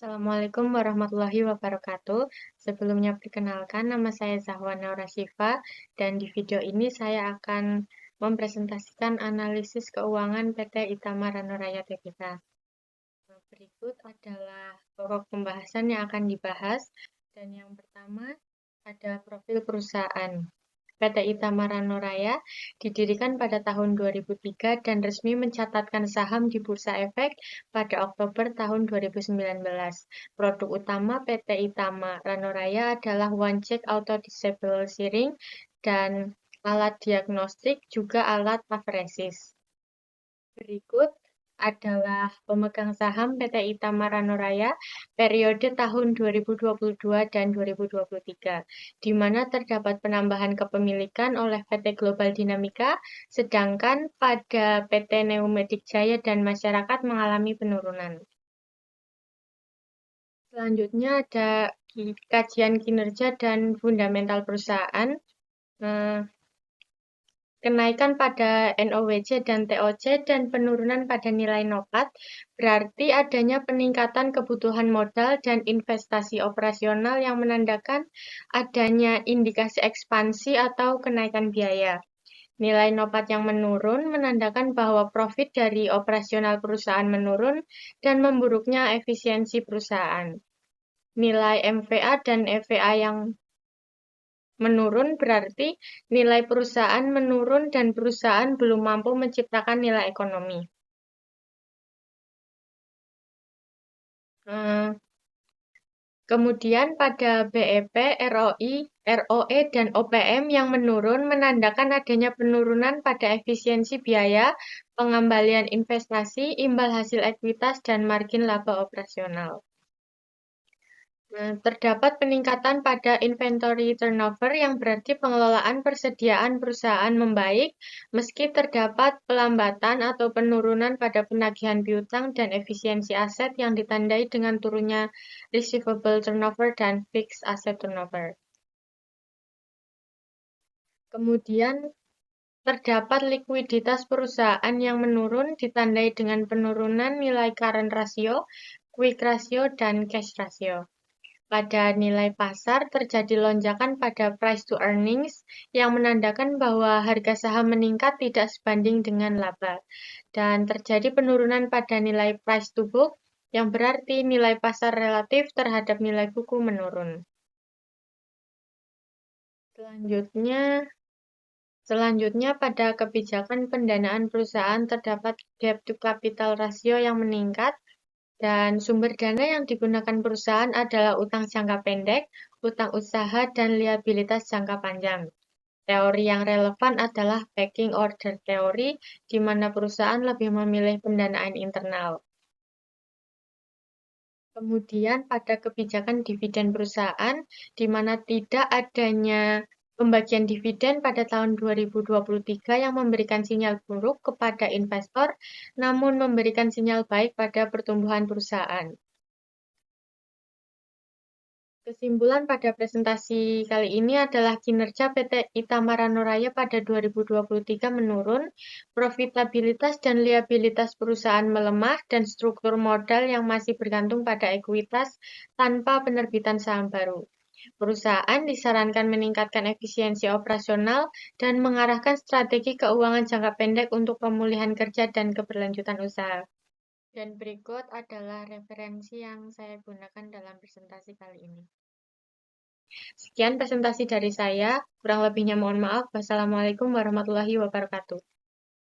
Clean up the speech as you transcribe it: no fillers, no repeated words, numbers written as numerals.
Assalamualaikum warahmatullahi wabarakatuh. Sebelumnya perkenalkan, nama saya Zahwa Naura Syifa, dan di video ini saya akan mempresentasikan analisis keuangan PT Itama Ranuraya Tbk. Berikut adalah pokok pembahasan yang akan dibahas, dan yang pertama ada profil perusahaan. PT Itama Ranuraya didirikan pada tahun 2003 dan resmi mencatatkan saham di Bursa Efek pada Oktober tahun 2019. Produk utama PT Itama Ranuraya adalah One Check Auto Disable Shearing dan alat diagnostik juga alat apheresis. Berikut adalah pemegang saham PT Itama Ranuraya periode tahun 2022 dan 2023, di mana terdapat penambahan kepemilikan oleh PT Global Dinamika, sedangkan pada PT Neomedik Jaya dan Masyarakat mengalami penurunan. Selanjutnya ada kajian kinerja dan fundamental perusahaan. Kenaikan pada NOWC dan TOC dan penurunan pada nilai NOPAT berarti adanya peningkatan kebutuhan modal dan investasi operasional yang menandakan adanya indikasi ekspansi atau kenaikan biaya. Nilai NOPAT yang menurun menandakan bahwa profit dari operasional perusahaan menurun dan memburuknya efisiensi perusahaan. Nilai MVA dan EVA yang menurun berarti nilai perusahaan menurun dan perusahaan belum mampu menciptakan nilai ekonomi. Kemudian pada BEP, ROI, ROE, dan OPM yang menurun menandakan adanya penurunan pada efisiensi biaya, pengembalian investasi, imbal hasil ekuitas, dan margin laba operasional. Terdapat peningkatan pada inventory turnover yang berarti pengelolaan persediaan perusahaan membaik, meski terdapat pelambatan atau penurunan pada penagihan piutang dan efisiensi aset yang ditandai dengan turunnya receivable turnover dan fixed asset turnover. Kemudian, terdapat likuiditas perusahaan yang menurun ditandai dengan penurunan nilai current ratio, quick ratio, dan cash ratio. Pada nilai pasar terjadi lonjakan pada price to earnings yang menandakan bahwa harga saham meningkat tidak sebanding dengan laba. Dan terjadi penurunan pada nilai price to book yang berarti nilai pasar relatif terhadap nilai buku menurun. Selanjutnya pada kebijakan pendanaan perusahaan terdapat debt to capital ratio yang meningkat. Dan sumber dana yang digunakan perusahaan adalah utang jangka pendek, utang usaha, dan liabilitas jangka panjang. Teori yang relevan adalah pecking order teori, di mana perusahaan lebih memilih pendanaan internal. Kemudian pada kebijakan dividen perusahaan, di mana tidak adanya pembagian dividen pada tahun 2023 yang memberikan sinyal buruk kepada investor, namun memberikan sinyal baik pada pertumbuhan perusahaan. Kesimpulan pada presentasi kali ini adalah kinerja PT Itama Ranuraya pada 2023 menurun, profitabilitas dan liabilitas perusahaan melemah, dan struktur modal yang masih bergantung pada ekuitas tanpa penerbitan saham baru. Perusahaan disarankan meningkatkan efisiensi operasional dan mengarahkan strategi keuangan jangka pendek untuk pemulihan kerja dan keberlanjutan usaha. Dan berikut adalah referensi yang saya gunakan dalam presentasi kali ini. Sekian presentasi dari saya, kurang lebihnya mohon maaf. Wassalamualaikum warahmatullahi wabarakatuh.